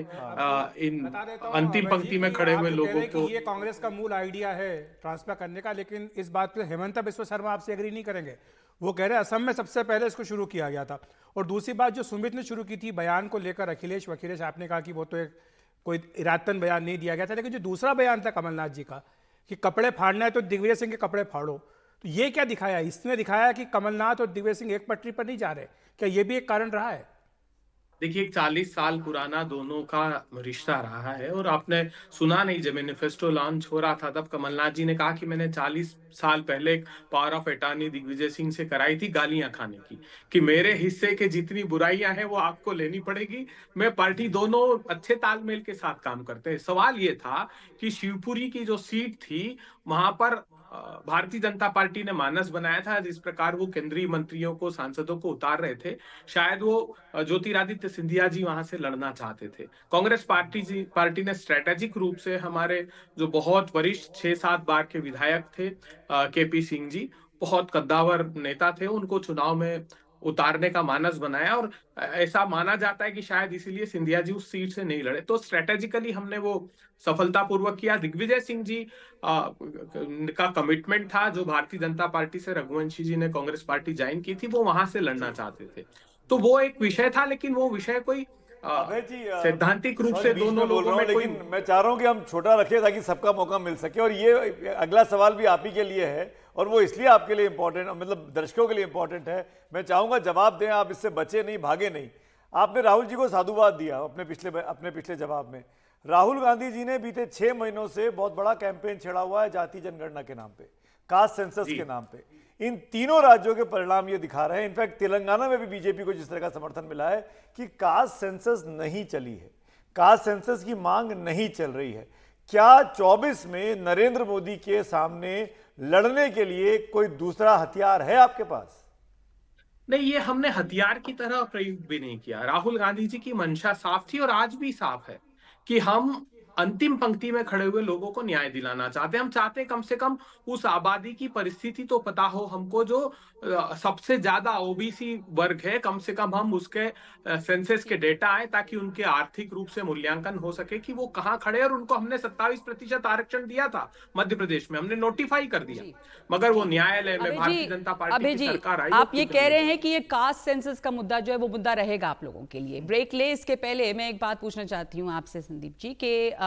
इन अंतिम पंक्ति में खड़े हुए लोगों को, ये कांग्रेस का मूल आइडिया है ट्रांसफर करने का, लेकिन इस बात पे हेमंत बिस्वा शर्मा आपसे एग्री नहीं करेंगे। वो कह रहे हैं असम में सबसे पहले इसको शुरू किया गया था। और दूसरी बात जो सुमित ने शुरू की थी बयान को लेकर, अखिलेश वखिलेश, आपने कहा कि वो तो एक कोई इरादतन बयान नहीं दिया गया था। लेकिन जो दूसरा बयान था कमलनाथ जी का कि कपड़े फाड़ना है तो दिग्विजय सिंह के कपड़े फाड़ो, तो ये क्या दिखाया? इसने दिखाया कि कमलनाथ और दिग्विजय सिंह एक पटरी पर नहीं जा रहे। क्या ये भी एक कारण रहा है? देखिए 40 साल पुराना दोनों का रिश्ता रहा है। और आपने सुना नहीं, जब मैनिफेस्टो लॉन्च हो रहा था तब कमलनाथ जी ने कहा कि मैंने 40 साल पहले power of attorney Digvijay Singh से कराई थी गालियां खाने की, कि मेरे हिस्से के जितनी बुराइयां हैं वो आपको लेनी पड़ेगी। मैं पार्टी दोनों अच्छे तालमेल के साथ काम करते हैं। सवाल ये था कि शिवपुरी की जो सीट थी वहां पर भारतीय जनता पार्टी ने मानस बनाया था, जिस प्रकार वो केंद्रीय मंत्रियों को, सांसदों को उतार रहे थे, शायद वो ज्योतिरादित्य सिंधिया जी वहां से लड़ना चाहते थे। कांग्रेस पार्टी ने स्ट्रेटेजिक रूप से हमारे जो बहुत वरिष्ठ 6-7 बार के विधायक थे, केपी सिंह जी, बहुत कद्दावर नेता थे, उनको चुनाव में उतारने का मानस बनाया। और ऐसा माना जाता है कि शायद इसीलिए सिंधिया जी उस सीट से नहीं लड़े। तो स्ट्रेटेजिकली हमने वो सफलतापूर्वक किया। दिग्विजय सिंह जी का कमिटमेंट था, जो भारतीय जनता पार्टी से रघुवंशी जी ने कांग्रेस पार्टी ज्वाइन की थी, वो वहां से लड़ना चाहते थे। तो वो एक विषय था, लेकिन वो विषय कोई अभय जी, सैद्धांतिक रूप सॉरी, से बीच दोनों बोल लोगों रहा हूं, में कोई। लेकिन मैं चाह रहा हूं कि हम छोटा रखें ताकि सबका मौका मिल सके। और ये अगला सवाल भी आप ही के लिए है, और वो इसलिए आपके लिए इंपॉर्टेंट, मतलब दर्शकों के लिए इंपॉर्टेंट है। मैं चाहूंगा जवाब दें, आप इससे बचे नहीं, भागे नहीं। आपने राहुल जी को साधुवाद दिया अपने पिछले जवाब में। राहुल गांधी जी ने बीते 6 महीनों से बहुत बड़ा कैंपेन छेड़ा हुआ है जाति जनगणना के नाम पे, कास्ट सेंसस के नाम पे। इन तीनों राज्यों के परिणाम ये दिखा रहे हैं। इनफैक्ट तेलंगाना में भी बीजेपी को जिस तरह का समर्थन मिला है कि कास्ट सेंसस नहीं चली है, कास्ट सेंसस की मांग नहीं चल रही है। क्या 24 में नरेंद्र मोदी के सामने लड़ने के लिए कोई दूसरा हथियार है आपके पास? नहीं, ये हमने हथियार की तरह प्रयोग भी नहीं किया। राहुल गांधी जी की मंशा साफ थी और आज भी साफ है कि हम अंतिम पंक्ति में खड़े हुए लोगों को न्याय दिलाना चाहते हैं। हम चाहते हैं कम से कम उस आबादी की परिस्थिति तो पता हो हमको, जो सबसे ज्यादा ओबीसी वर्ग है, कम से कम हम उसके सेंसस के डेटा आए, ताकि उनके आर्थिक रूप से मूल्यांकन हो सके कि वो कहाँ खड़े। और उनको हमने 27% आरक्षण दिया था मध्य प्रदेश में, हमने नोटिफाई कर दिया, मगर वो न्यायालय में भारतीय जनता पार्टी की सरकार आई। आप ये कह रहे हैं कि ये कास्ट सेंसस का मुद्दा जो है वो मुद्दा रहेगा आप लोगों के लिए। ब्रेक ले, इसके पहले मैं एक बात पूछना चाहती हूँ आपसे संदीप जी, कि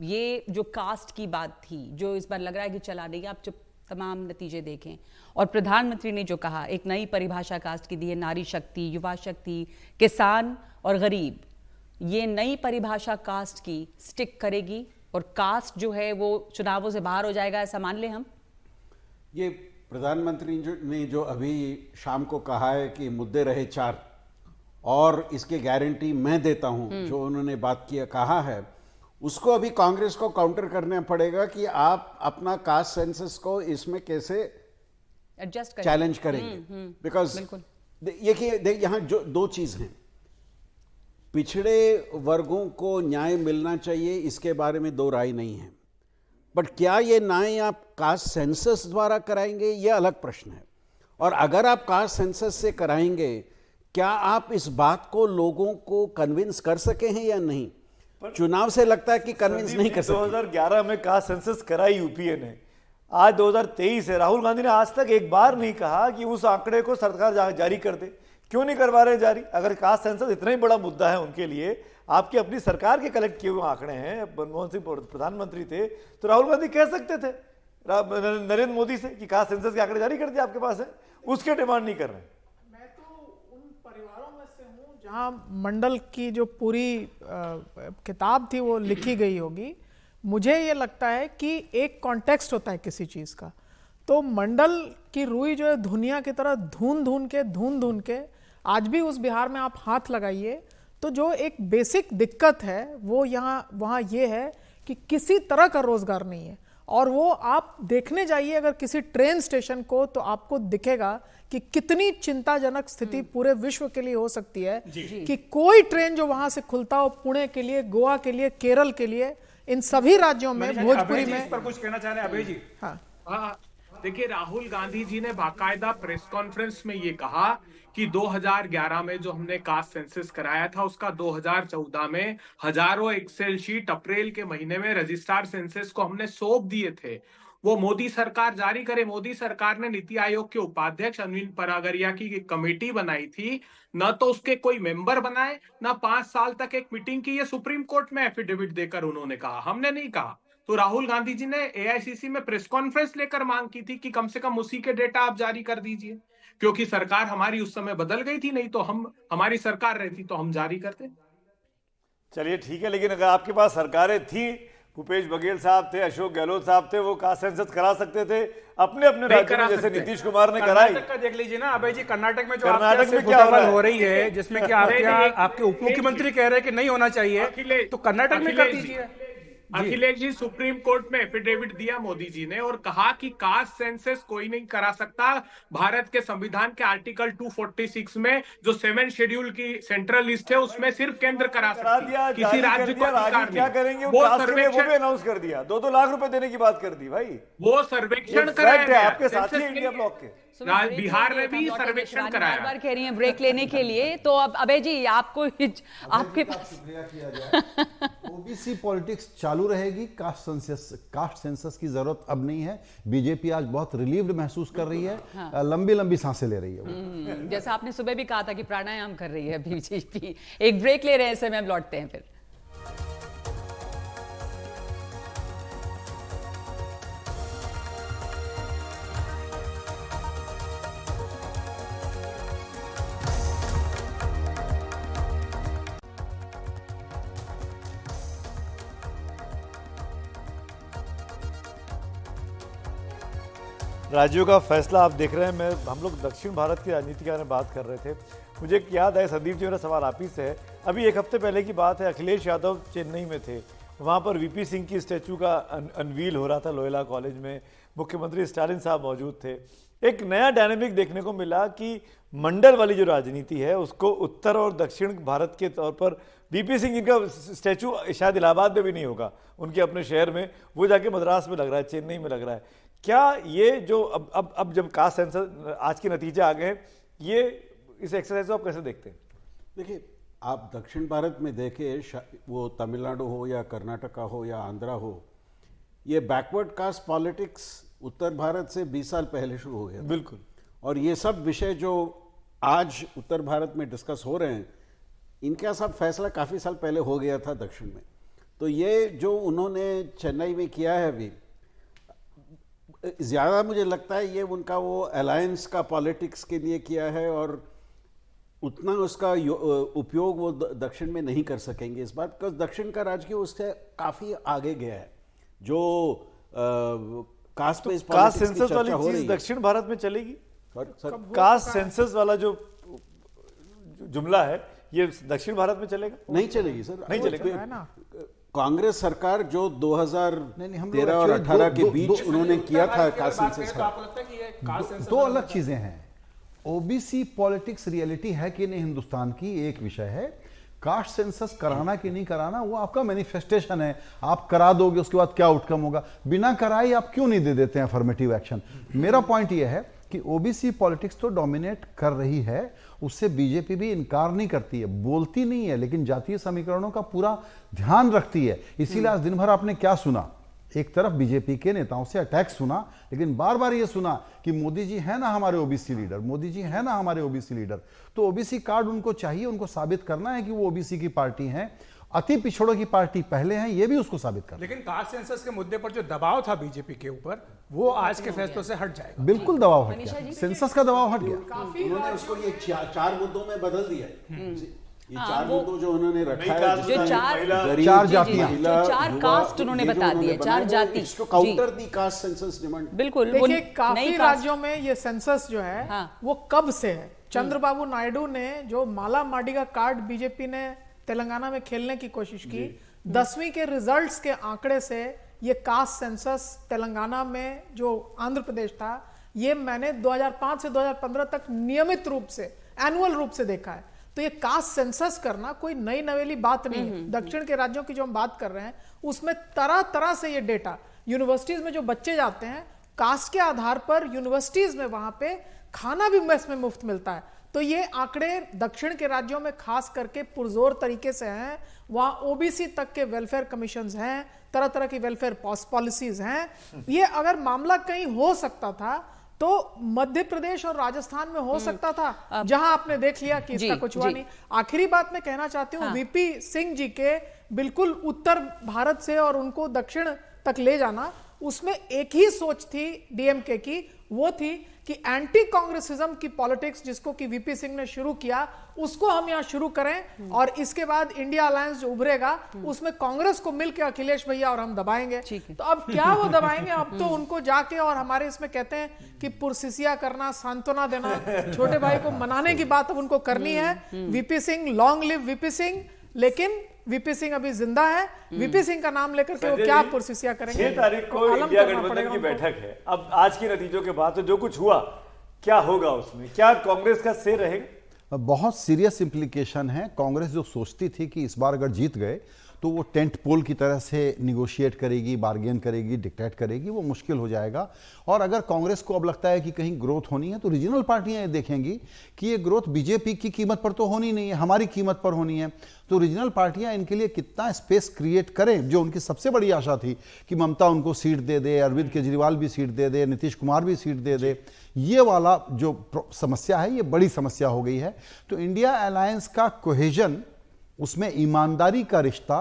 ये जो कास्ट की बात थी, जो इस बार लग रहा है कि चला नहीं, आप जब तमाम नतीजे देखें और प्रधानमंत्री ने जो कहा, एक नई परिभाषा कास्ट की दी है, नारी शक्ति, युवा शक्ति, किसान और गरीब, ये नई परिभाषा कास्ट की स्टिक करेगी और कास्ट जो है वो चुनावों से बाहर हो जाएगा, ऐसा मान ले हम? ये प्रधानमंत्री ने जो अभी शाम को कहा है कि मुद्दे रहे 4 और इसके गारंटी मैं देता हूं, जो उन्होंने बात किया कहा है, उसको अभी कांग्रेस को काउंटर करना पड़ेगा कि आप अपना कास्ट सेंसस को इसमें कैसे एडजस्ट चैलेंज करेंगे। बिकॉज देखिए यहाँ जो 2 चीज हैं, पिछड़े वर्गों को न्याय मिलना चाहिए, इसके बारे में 2 राय नहीं है, बट क्या ये न्याय आप कास्ट सेंसस द्वारा कराएंगे, ये अलग प्रश्न है। और अगर आप कास्ट सेंसस से कराएंगे, क्या आप इस बात को लोगों को कन्विंस कर सके हैं या नहीं? चुनाव से लगता है कि कन्विंस नहीं कर सकते। 2011 में कास्ट सेंसस कराई यूपीए ने, आज 2023 है। राहुल गांधी ने आज तक एक बार नहीं कहा कि उस आंकड़े को सरकार जारी कर दे। क्यों नहीं करवा रहे जारी? अगर कास्ट सेंसस इतना ही बड़ा मुद्दा है उनके लिए, आपकी अपनी सरकार के कलेक्ट किए हुए आंकड़े हैं, मनमोहन सिंह प्रधानमंत्री थे तो राहुल गांधी कह सकते थे नरेंद्र मोदी से कि कास्ट सेंसस के आंकड़े जारी कर दिए, आपके पास है, उसके डिमांड नहीं कर रहे हैं। मैं तो उन परिवारों में से हूं जहां मंडल की जो पूरी किताब थी वो लिखी गई होगी। मुझे ये लगता है कि एक कॉन्टेक्स्ट होता है किसी चीज़ का, तो मंडल की रुई जो है धुनिया की तरह धून धून के आज भी उस बिहार में आप हाथ लगाइए तो जो एक बेसिक दिक्कत है वो वहाँ ये है कि किसी तरह का रोजगार नहीं है। और वो आप देखने जाइए अगर किसी ट्रेन स्टेशन को, तो आपको दिखेगा कि कितनी चिंताजनक स्थिति पूरे विश्व के लिए हो सकती है कि कोई ट्रेन जो वहां से खुलता हो पुणे के लिए, गोवा के लिए, केरल के लिए, इन सभी राज्यों में, भोजपुरी में। इस पर कुछ कहना चाह रहे हैं अभय जी? हाँ, देखिए राहुल गांधी जी ने बाकायदा प्रेस कॉन्फ्रेंस में ये कहा कि 2011 में जो हमने कास्ट सेंसस कराया था उसका 2014 में हजारों एक्सेल शीट अप्रैल के महीने में रजिस्ट्रार सेंसस को हमने सौंप दिए थे। वो मोदी सरकार जारी करे। मोदी सरकार ने नीति आयोग के उपाध्यक्ष अरविंद परागरिया की एक कमेटी बनाई थी, न तो उसके कोई मेंबर बनाए, न 5 साल तक एक मीटिंग की। ये सुप्रीम कोर्ट में एफिडेविट देकर उन्होंने कहा, हमने नहीं कहा। तो राहुल गांधी जी ने एआईसीसी में प्रेस कॉन्फ्रेंस लेकर मांग की थी कि कम से कम उसी के डेटा आप जारी कर दीजिए, क्योंकि सरकार हमारी उस समय बदल गई थी, नहीं तो हमारी सरकार रहती तो हम जारी करते। चलिए ठीक है, लेकिन अगर आपके पास सरकारें थी, भूपेश बघेल साहब थे, अशोक गहलोत साहब थे, वो कास्ट सेंसस करा सकते थे अपने अपने राज्यों में, जैसे नीतीश कुमार ने कराई। कर्नाटक का देख लीजिए ना अभय जी, कर्नाटक में जो कर्नाटक में क्या हो रही है, जिसमें कि आपके उप मुख्यमंत्री कह रहे हैं कि नहीं होना चाहिए, तो कर्नाटक में कर दीजिए। अखिलेश जी, सुप्रीम कोर्ट में एफिडेविट दिया मोदी जी ने और कहा कि कास्ट सेंसस कोई नहीं करा सकता। भारत के संविधान के आर्टिकल 246 में जो 7 शेड्यूल की सेंट्रल लिस्ट है, उसमें सिर्फ केंद्र करा सकता है, किसी राज्य को अधिकार क्या करेंगे? वो सर्वेक्षण भी अनाउंस कर दिया, 2-2 लाख रुपए देने की बात कर दी भाई। वो सर्वेक्षण कराया गया आपके साथी इंडिया ब्लॉक के बिहार में भी सर्वेक्षण कराया। बार कह रही हैं ब्रेक लेने के लिए, तो अब अभय जी आपके पास ओबीसी पॉलिटिक्स चालू रहेगी। कास्ट सेंसस की जरूरत अब नहीं है। बीजेपी आज बहुत रिलीव्ड महसूस कर रही है, लंबी लंबी सांसें ले रही है। जैसा आपने सुबह भी कहा था कि प्राणायाम कर रही है बीजेपी। एक ब्रेक ले रहे हैं, ऐसे में हम लौटते हैं फिर। राज्यों का फैसला आप देख रहे हैं। हम लोग दक्षिण भारत की राजनीति के बारे में बात कर रहे थे। मुझे एक याद है, संदीप जी, मेरा सवाल आप ही से है। अभी 1 हफ्ते पहले की बात है, अखिलेश यादव चेन्नई में थे, वहाँ पर वीपी सिंह की स्टैचू का अनवील हो रहा था लोयला कॉलेज में, मुख्यमंत्री स्टालिन साहब मौजूद थे। एक नया डायनेमिक देखने को मिला कि मंडल वाली जो राजनीति है उसको उत्तर और दक्षिण भारत के तौर पर वीपी सिंह, इनका स्टैचू शायद इलाहाबाद में भी नहीं होगा, उनके अपने शहर में, वो जाके मद्रास में लग रहा है, चेन्नई में लग रहा है। क्या ये जो अब जब कास्ट सेंसस आज के नतीजे आ गए, ये इस एक्सरसाइज को आप कैसे देखते हैं? देखिए, आप दक्षिण भारत में देखें, वो तमिलनाडु हो या कर्नाटका हो या आंध्रा हो, ये बैकवर्ड कास्ट पॉलिटिक्स उत्तर भारत से 20 साल पहले शुरू हो गया। बिल्कुल। और ये सब विषय जो आज उत्तर भारत में डिस्कस हो रहे हैं, इनका सब फैसला काफ़ी साल पहले हो गया था दक्षिण में। तो ये जो उन्होंने चेन्नई में किया है अभी, ज़्यादा मुझे लगता है ये उनका वो अलायंस का पॉलिटिक्स के लिए किया है, और उतना उसका उपयोग वो दक्षिण में नहीं कर सकेंगे इस बात, बिकॉज दक्षिण का राजकीय उससे काफ़ी आगे गया है। जो कास्ट सेंसस वाली चीज दक्षिण भारत में चलेगी? कास्ट सेंसस वाला जो जुमला है, ये दक्षिण भारत में चलेगा? नहीं चलेगी सर, नहीं चलेगा। कांग्रेस सरकार जो 2013 और 18 के बीच उन्होंने किया था कास्ट सेंसस, दो अलग चीजें हैं। ओबीसी पॉलिटिक्स रियलिटी है कि नहीं हिंदुस्तान की, एक विषय है। कास्ट सेंसस कराना कि नहीं कराना, वो आपका मैनिफेस्टेशन है, आप करा दोगे, उसके बाद क्या आउटकम होगा। बिना कराए आप क्यों नहीं दे देते हैं अफर्मेटिव एक्शन? मेरा पॉइंट यह है कि ओबीसी पॉलिटिक्स तो डोमिनेट कर रही है, उससे बीजेपी भी इनकार नहीं करती है, बोलती नहीं है, लेकिन जातीय समीकरणों का पूरा ध्यान रखती है। इसीलिए आज दिन भर आपने क्या सुना? एक तरफ बीजेपी के नेताओं से अटैक सुना, लेकिन बार बार ये सुना कि मोदी जी है ना हमारे ओबीसी लीडर, मोदी जी है ना हमारे ओबीसी लीडर। तो ओबीसी कार्ड उनको चाहिए, उनको साबित करना है कि वो ओबीसी की पार्टी है, अति पिछड़ों की पार्टी पहले हैं, ये भी उसको साबित करना। लेकिन कास्ट सेंसस के मुद्दे पर जो दबाव था बीजेपी के ऊपर, वो आज के फैसलों से हट जाएगा। बिल्कुल दबाव हट गया, सेंसस का दबाव हट गया। उन्होंने उसको ये 4 मुद्दों में बदल दिया है। ये 4 मुद्दों जो उन्होंने रखा है, जो 4 जातियां, 4 कास्ट उन्होंने बता दिए, 4 जाति, इसको काउंटर दी कास्ट सेंसस डिमांड। बिल्कुल। देखिए, काफी राज्यों में ये सेंसस जो है वो कब से है। चंद्रबाबू नायडू ने जो माला माडी का कार्ड बीजेपी ने तेलंगाना में खेलने की कोशिश की, 10वीं के रिजल्ट्स के आंकड़े से ये कास्ट सेंसस तेलंगाना में जो आंध्र प्रदेश था, ये मैंने 2005 से 2015 तक नियमित रूप से, एनुअल रूप से देखा है। तो ये कास्ट सेंसस करना कोई नई नवेली बात नहीं है। दक्षिण के राज्यों की जो हम बात कर रहे हैं, उसमें तरह तरह से ये डेटा, यूनिवर्सिटीज में जो बच्चे जाते हैं, कास्ट के आधार पर यूनिवर्सिटीज में वहां पे खाना भी मेस में मुफ्त मिलता है। तो ये आंकड़े दक्षिण के राज्यों में खास करके पुरजोर तरीके से हैं। वहां ओबीसी तक के वेलफेयर कमीशंस हैं, तरह तरह की वेलफेयर पॉलिसीज हैं। ये अगर मामला कहीं हो सकता था तो मध्य प्रदेश और राजस्थान में हो सकता था, जहां आपने देख लिया कि इसका कुछ हुआ नहीं। आखिरी बात मैं कहना चाहती हूँ, वीपी सिंह जी के बिल्कुल उत्तर भारत से और उनको दक्षिण तक ले जाना, उसमें एक ही सोच थी डीएमके की, वो थी कि एंटी कांग्रेसिज्म की पॉलिटिक्स जिसको कि वीपी सिंह ने शुरू किया उसको हम यहां शुरू करें, और इसके बाद इंडिया अलायंस जो उभरेगा उसमें कांग्रेस को मिलकर अखिलेश भैया और हम दबाएंगे। तो अब क्या वो दबाएंगे, अब तो उनको जाके और हमारे इसमें कहते हैं कि पुरसिसिया करना, सांत्वना देना, छोटे भाई को मनाने की बात अब उनको करनी है। VP Singh, long live VP Singh, लेकिन वीपी सिंह अभी जिंदा है, वीपी सिंह का नाम लेकर के वो क्या पुरसिसिया करेंगे। 6 तारीख को इंडिया गठबंधन की बैठक है। अब आज के नतीजों के बाद तो जो कुछ हुआ, क्या होगा उसमें, क्या कांग्रेस का से रहेगा? बहुत सीरियस इंप्लीकेशन है। कांग्रेस जो सोचती थी कि इस बार अगर जीत गए तो वो टेंट पोल की तरह से निगोशिएट करेगी, बार्गेन करेगी, डिक्टेट करेगी, वो मुश्किल हो जाएगा। और अगर कांग्रेस को अब लगता है कि कहीं ग्रोथ होनी है तो रीजनल पार्टियां ये देखेंगी कि ये ग्रोथ बीजेपी की कीमत पर तो होनी नहीं है, हमारी कीमत पर होनी है। तो रीजनल पार्टियां इनके लिए कितना स्पेस क्रिएट करें, जो उनकी सबसे बड़ी आशा थी कि ममता उनको सीट दे दे, अरविंद केजरीवाल भी सीट दे दे, नीतीश कुमार भी सीट दे दे, ये वाला जो समस्या है ये बड़ी समस्या हो गई है। तो इंडिया अलायंस का कोहेजन, उसमें ईमानदारी का रिश्ता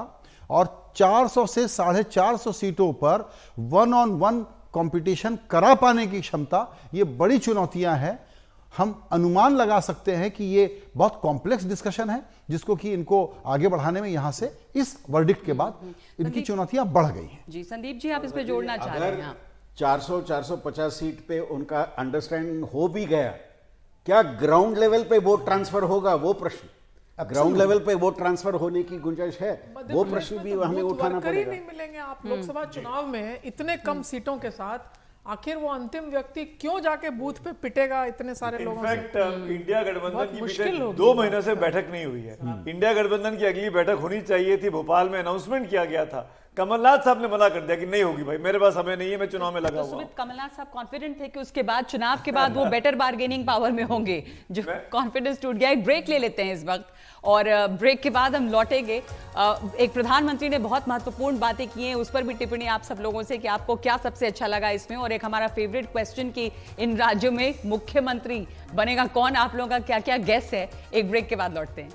और 400 से 450 सीटों पर 1-on-1 कंपटीशन करा पाने की क्षमता, ये बड़ी चुनौतियां हैं। हम अनुमान लगा सकते हैं कि ये बहुत कॉम्प्लेक्स डिस्कशन है जिसको कि इनको आगे बढ़ाने में यहां से इस वर्डिक्ट के बाद इनकी चुनौतियां बढ़ गई हैं। जी संदीप जी, आप इस पे जोड़ना चाह रहे हैं? 400-450 सीट पे उनका अंडरस्टैंडिंग हो भी गया, क्या ग्राउंड लेवल पे वोट ट्रांसफर होगा, वो प्रश्न, ग्राउंड लेवल पे वोट ट्रांसफर होने की गुंजाइश है, वो प्रश्न भी हमें उठाना पड़ेगा। नहीं मिलेंगे आप लोकसभा चुनाव में इतने कम सीटों के साथ, आखिर वो अंतिम व्यक्ति क्यों जाके बूथ पे पिटेगा इतने सारे लोगों से? इनफैक्ट इंडिया गठबंधन की मुश्किल पिछले 2 महीनों से बैठक नहीं हुई है। इंडिया गठबंधन की अगली बैठक होनी चाहिए थी, भोपाल में अनाउंसमेंट किया गया था, कमलनाथ साहब ने मना कर दिया कि नहीं होगी भाई, मेरे पास समय नहीं है, मैं चुनाव में लगा हुआ हूं। कमलनाथ साहब कॉन्फिडेंट थे कि उसके बाद चुनाव के बाद वो बेटर बार्गेनिंग पावर में होंगे, जो कॉन्फिडेंस टूट गया। एक ब्रेक ले लेते हैं इस वक्त और ब्रेक के बाद हम लौटेंगे। एक प्रधानमंत्री ने बहुत महत्वपूर्ण बातें की हैं, उस पर भी टिप्पणी आप सब लोगों से कि आपको क्या सबसे अच्छा लगा इसमें, और एक हमारा फेवरेट क्वेश्चन कि इन राज्यों में मुख्यमंत्री बनेगा कौन, आप लोगों का क्या क्या गेस है। एक ब्रेक के बाद लौटते हैं।